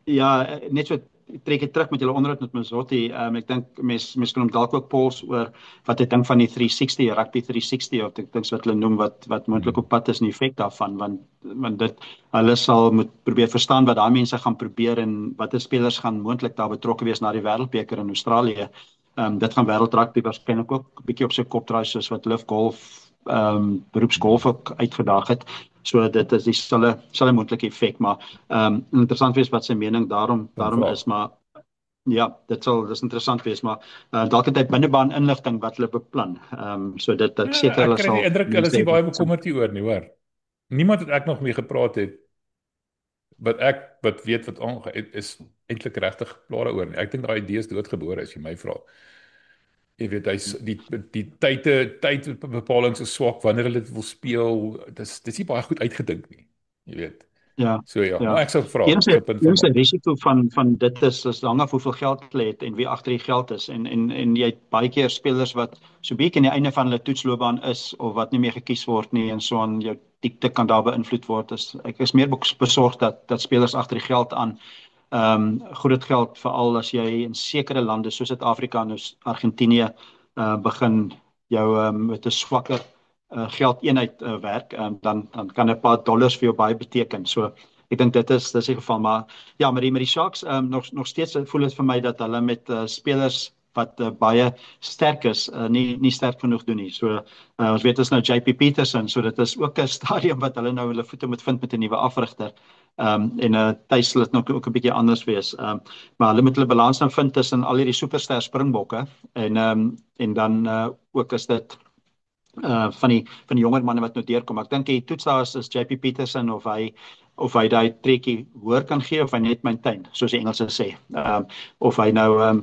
ja, net so trek ek terug met julle onderhoud met Mazzotti. Ek dink mens kan hom dalk ook pols oor wat hy dink van die 360, rugby 360 of ek dink wat hulle noem wat moontlik op pad is en die effek daarvan, want dit hulle sal moet probeer verstaan wat daai mense gaan probeer en watter spelers gaan moontlik daar betrokke wees na die Wêreldbeker in Australië. Dit gaan wêreldrugby waarskynlik ook 'n bietjie op sy kop draai soos wat Liv Golf beroepsgolf ook uitgedaag het. So dit is die moontlike effek, maar interessant wees wat sy mening daarom is, maar ja, dis interessant wees, maar dalk het hy binnebaan inligting wat hulle beplan. So dit ek seker hulle sal.
Ek kry die indruk hulle is nie baie bekommerd hieroor nie, hoor. Niemand het ek nog mee gepraat het wat weet wat aangaan is eintlik regtig klaar daaroor nie. Ek dink daai idee is doodgebore as jy my vra. Jy weet hy's die tydbepalings is swak wanneer hulle dit wil speel. Dis nie baie goed uitgedink nie. Jy weet.
Ja.
So ja, maar ek sou vra.
Enige risiko van dit is hang af hoeveel geld hulle het en wie agter die geld is en jy het baie keer spelers wat so bietjie aan die einde van hulle toetsloopbaan is of wat nie meer gekies word nie en so aan jou diepte kan daar beïnvloed word. Ek is meer besorg dat spelers agter die geld aan groot geld veral as jy in sekere lande soos Suid-Afrika en Argentinië begin jou met 'n swakker geldeenheid werk, dan kan 'n paar dollars vir jou baie beteken. So ek dink dis die geval, maar ja, met die Sharks nog steeds voel dit vir my dat hulle met spelers wat baie sterk is, nie sterk genoeg doen nie. So ons weet is nou JP Peterson, so dit is ook 'n stadium wat hulle nou hulle voete moet vind met 'n nuwe afrigter. En tuis sal dit nog ook 'n bietjie anders wees. Maar hulle moet hulle balans nou vind tussen al hierdie superster springbokke en dan ook is dit van die jonger manne wat nou deurkom. Ek dink die toets daar is JP Peterson of hy daai trekkie hoër kan gee of hy net maintain, soos die Engelse sê. Of hy nou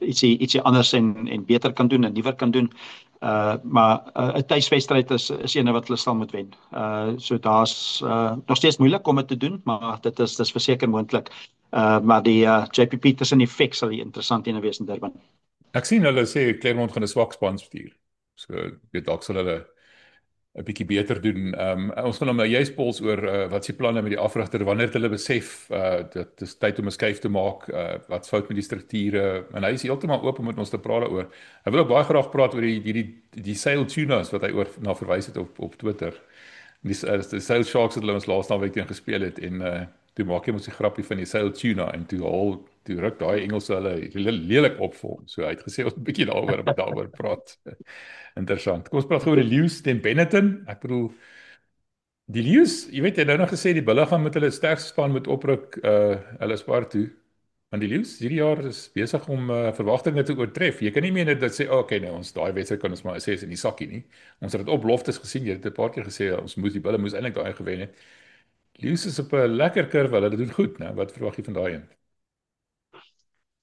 ietsie anders en beter kan doen en nuwer kan doen. Maar 'n tuiswedstryd is een wat hulle sal moet wen. So daar's nog steeds moeilik om dit te doen, maar dis verseker moontlik. Maar die JP Peterson effek sal interessant wees in Durban.
Ek sien hulle sê Clermont gaan 'n swak span stuur. So weet dalk sal hulle 'n bietjie beter doen. Ons gaan nou juist pols oor wat se planne met die afrigter wanneer het hulle besef dit is tyd om 'n skuif te maak, wat's fout met die strukture, en hy is heeltemal oop om met ons te praat daaroor. Hy wil ook baie graag praat oor die Sail Tunas wat hy oor na verwys het op Twitter. Die Sail Sharks het hulle ons laaste naweek teen gespeel het en toe maak hy mos die grappie van die Sail Tuna en toe ruk daai Engelse hulle lelik op vir hom. So hy het gesê ons 'n bietjie daaroor praat. Interessant. Kom ons praat oor die Lions teen Benetton. Ek bedoel die Lions, jy weet jy het nou nog gesê die Bulle gaan met hulle sterkste span met opruk hulle spaar toe. Want die Lions hierdie jaar is besig om verwagtinge te oortref. Jy kan nie meer net dat sê okay nou ons daai wedstryd kan ons maar sê is in die sakkie nie. Ons het dit op beloftes gesien. Jy het 'n paar keer gesê ons die Bulle moes eintlik daai gewen het. Lions is op 'n lekker kurwe, hulle doen goed, né? Wat verwag jy van daai een?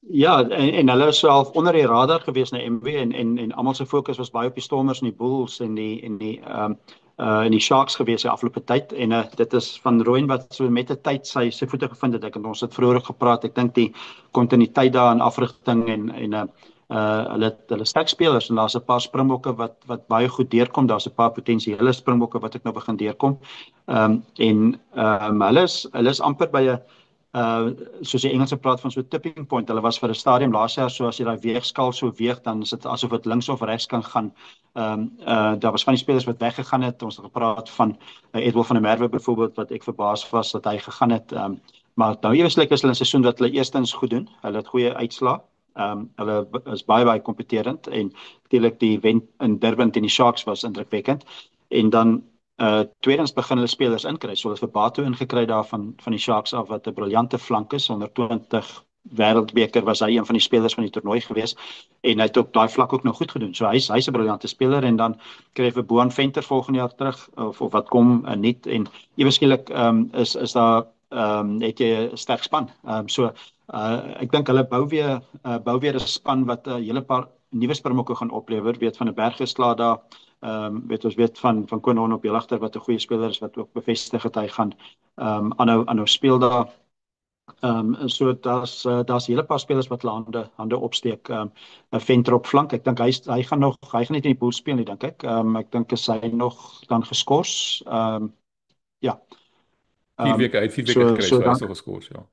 Ja, en hulle is self onder die radar gewees na MW en almal se fokus was baie op die Stormers en die Bulls en die Sharks gewees die afgelope tyd en dit is van Rooyen wat so met die tyd sy voete gevind het. Ons het vroeër gepraat. Ek dink die kontinuïteit daar in afrigting en hulle sterk spelers en daar's 'n paar springbokke wat baie goed deurkom. Daar's 'n paar potensiële springbokke wat ek nou begin deurkom. Hulle is amper by 'n soos die Engelse praat van so 'n tipping point. Hulle was vir 'n stadium laas jaar, so as jy daai weegskaal so weeg, dan is dit asof dit links of regs kan gaan. Daar was van die spelers wat weggegaan het. Ons het gepraat van Edwin van der Merwe byvoorbeeld, wat ek verbaas was dat hy gegaan het. Maar nou eweslik is hulle 'n seisoen wat hulle eerstens goed doen. Hulle het goeie uitslae. Hulle is baie kompeterend en natuurlik die wen in Durban teen die Sharks was indrukwekkend. En dan tweedens begin hulle spelers inkry. So hulle het vir Bato ingekry daar van die Sharks af wat 'n briljante flank is. Onder 20 wêreldbeker was hy een van die spelers van die toernooi gewees en hy het op daai vlak ook nou goed gedoen. So hy's 'n briljante speler en dan kry hy vir Boan Venter volgende jaar terug of wat kom niet en eweskielik is daar het jy 'n sterk span. Ek dink hulle bou weer 'n span wat 'n hele paar nuwe springbokke gaan oplewer. Weet van 'n berg geslaag daar. Ons weet van Koen op Jelagter wat 'n goeie speler is wat ook bevestig het hy gaan aanhou speel daar. So daar's 'n hele paar spelers wat hande opsteek. 'n Venter op flank. Ek dink hy gaan nie in die pool speel nie, dink ek. Ek dink is hy nog dan geskort. Ja.
4 weke gekry, so hy is nog geskort, ja.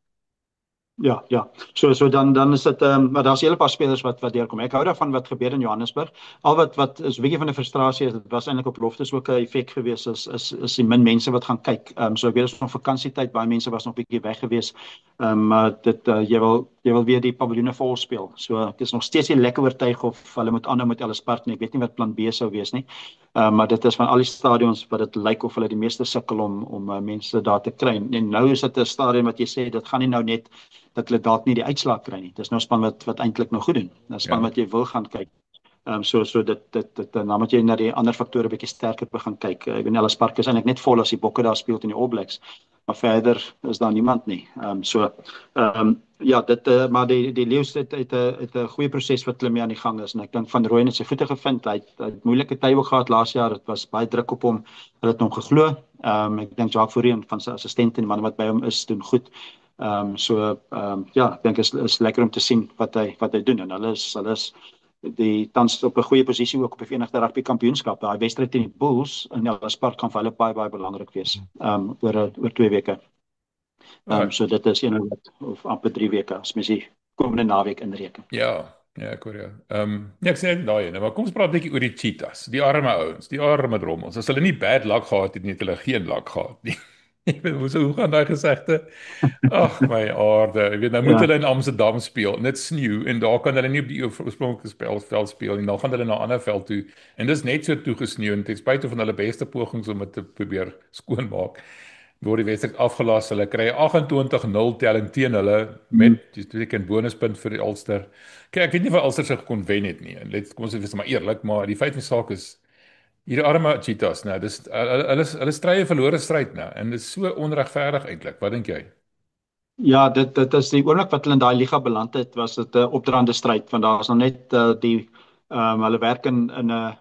Ja. So dan is dit maar daar's 'n hele paar spelers wat deurkom. Ek hou daarvan wat gebeur in Johannesburg. Al wat is 'n bietjie van 'n frustrasie is, dit was eintlik op beloftes ook 'n effek gewees is die min mense wat gaan kyk. So ek weet dit is nog vakansietyd, baie mense was nog bietjie weg gewees. Maar dit jy wil weer die paviljoene vol speel. So ek is nog steeds nie lekker oortuig of hulle moet aanhou met Ellis Park nie. Ek weet nie wat plan B sou wees nie. Maar dit is van al die stadions wat dit lyk of hulle die meeste sukkel om mense daar te kry. En nou is dit 'n stadion wat jy sê dit gaan nie nou net dat hulle dalk nie die uitslag kry nie. Dis nou 'n span wat eintlik nog goed doen. 'n Span wat jy wil gaan kyk. So dit dan moet jy na die ander faktore bietjie sterker begin kyk. Ek weet Ellis Park is eintlik net vol as die Bokke daar speel teen die All Blacks. Maar verder is daar niemand nie. Maar die Lions het 'n goeie proses wat hulle mee aan die gang is en ek dink Van Rooyen het sy voete gevind. Hy het moeilike tye ook gehad laas jaar. Dit was baie druk op hom. Hulle het hom geglo. Ek dink Jacques Fourie van sy assistent en die man wat by hom is doen goed. Ek dink is lekker om te sien wat hy doen en hulle is die tans op 'n goeie posisie ook op die Verenigde Rugby Kampioenskap. Daai wedstryd teen die Bulls in Ellis Park gaan vir hulle baie belangrik wees oor 2 weke. So dit is of amper 3 weke as mens die komende naweek inreken.
Ja, ek hoor jou. Ek sê net daai, maar kom ons praat 'n bietjie oor die Cheetahs, die arme ouens, die arme drommels. As hulle nie bad luck gehad het nie, het hulle geen luck gehad nie. Ek weet hoe gaan daai gesegde? Ag my aarde, ek weet nou moet
Ja.
hulle in Amsterdam speel. Net sneeu en daar kan hulle nie op die oorspronklike spelveld speel nie. Dan gaan hulle na 'n ander veld toe en dis net so toegesneeu en ten spyte van hulle beste pogings om dit te probeer skoonmaak, word die wedstryd afgelas. Hulle kry 28-0 telling teen hulle
Mm.
met dis twee keer 'n bonuspunt vir die Ulster. Kyk, ek weet nie of Ulster sig kon wen het nie. En kom ons wees maar eerlik, maar die feit van die saak is hierdie arme Cheetahs, nou, dis hulle stry 'n verlore stryd nou en dit is so onregverdig eintlik. Wat dink jy?
Ja, dit is die oomblik wat hulle in daai liga beland het, was dit 'n opdraande stryd want daar is nog net hulle werk in 'n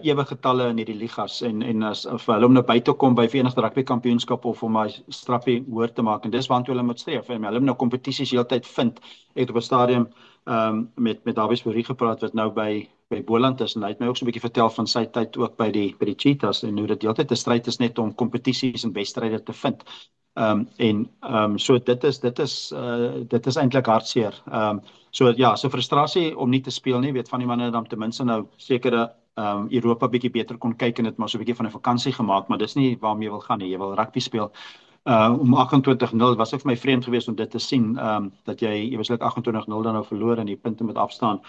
ewige getalle in hierdie ligas en as of hulle om nou by te kom by Verenigde Rugby Kampioenskap of om hy strappie hoor te maak en dis waartoe hulle moet streef en hulle moet nou kompetisies heeltyd vind. Ek het op 'n stadium met Davies Fourie gepraat wat nou by Boland is en hy het my ook so 'n bietjie vertel van sy tyd ook by die Cheetahs en hoe dit heeltyd 'n stryd is net om kompetisies en wedstryde te vind. So dit is eintlik hartseer. So ja, so frustrasie om nie te speel nie, weet van die manne dan ten minste nou sekere Europa bietjie beter kon kyk en dit maar so 'n bietjie van 'n vakansie gemaak, maar dis nie waarmee jy wil gaan nie. Jy wil rugby speel. Om 28-0 was ook vir my vreemd geweest om dit te sien, dat jy was 28-0 dan nou verloor en die punte moet afstaan.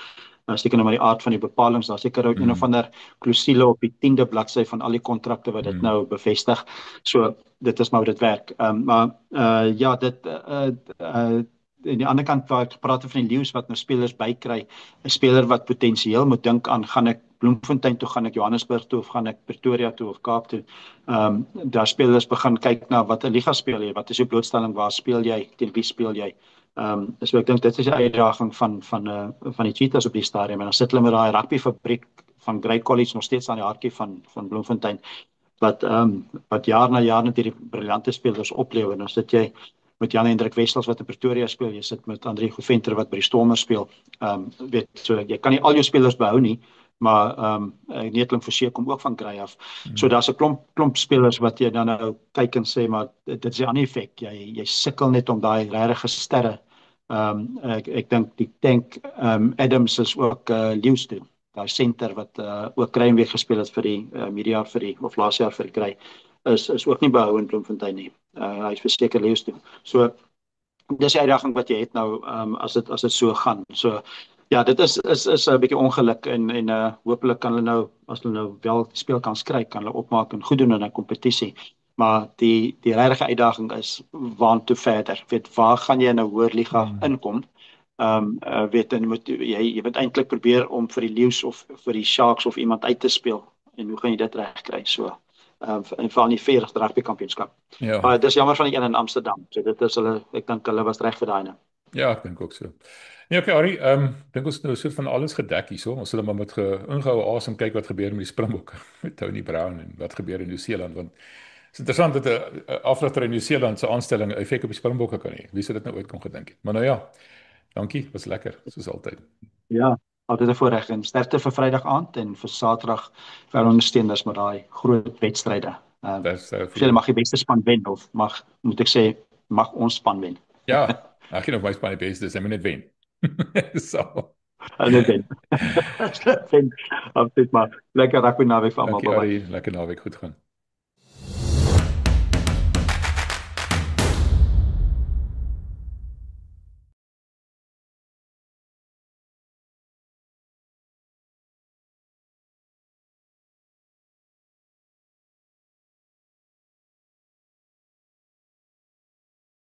Nou seker nou maar die aard van die bepalinge, daar seker ook een of ander klousule op die 10de bladsy van al die kontrakte wat dit nou bevestig. So dit is maar hoe dit werk. Maar ja, dit aan die ander kant waar ek praat van die leeu's wat nou spelers bykry, 'n speler wat potensieel moet dink aan gaan ek Bloemfontein toe, gaan ek Johannesburg toe of gaan ek Pretoria toe of Kaap toe. Daar spelers begin kyk na wat 'n liga speel jy, wat is jou blootstelling, waar speel jy, teen wie speel jy? So ek dink dit is die uitdaging van die Cheetahs op die stadium en dan sit hulle met daai rugbyfabriek van Grey College nog steeds aan die hartjie van Bloemfontein wat jaar na jaar net hierdie briljante spelers oplewer en dan sit jy met Jan Hendrik Wessels wat in Pretoria speel, jy sit met André Goventer wat by die Stormers speel. Weet so jy kan nie al jou spelers behou nie, maar Netling Forsie kom ook van Grey af. So daar's 'n klomp spelers wat jy dan nou kyk en sê maar dit is 'n ander effek. Jy sukkel net om daai regte sterre. Ek dink die tank Adams is ook leeu's toe. Daai senter wat ook Kruienweg gespeel het vir die middeljaar vir die of laas jaar vir die Kry is ook nie behou in Bloemfontein nie. Hy is verseker leeu's toe. So dis die uitdaging wat jy het nou as dit so gaan. So ja, dit is 'n bietjie ongeluk en hopelik kan hulle nou as hulle nou wel speelkans kry, kan hulle opmaak en goed doen in 'n kompetisie. Maar die regte uitdaging is waantoe verder. Weet waar gaan jy in 'n hoër liga inkom? Weet en jy moet eintlik probeer om vir die Leeu's of vir die Sharks of iemand uit te speel en hoe gaan jy dit regkry? So en veral die 40 rugby kampioenskap.
Ja.
Maar dis jammer van die een in Amsterdam. So dit is hulle, ek dink hulle was reg vir daai nou.
Ja, ek dink ook so. Nee, okay, Ari, dink ons nou soort van alles gedek hierso. Ons sal maar met ingehoue asem kyk wat gebeur met die Springbokke met Tony Brown en wat gebeur in Nieu-Seeland want is interessant dat 'n afrigter in Nieu-Seeland se aanstelling 'n effek op die Springbokke kan hê. Wie sou dit nou ooit kon gedink het? Maar nou ja, dankie, was lekker soos altyd.
Ja, altyd 'n voorreg en sterkte vir Vrydag aand en vir Saterdag vir ondersteuners met daai groot wedstryde. Hulle mag die beste span wen of moet ek sê mag ons span wen.
Ja, ek ken of my span die beste is, hy moet net wen. So.
Hulle wen. Absoluut maar lekker rugby naweek vir almal.
Lekker naweek, goed gaan.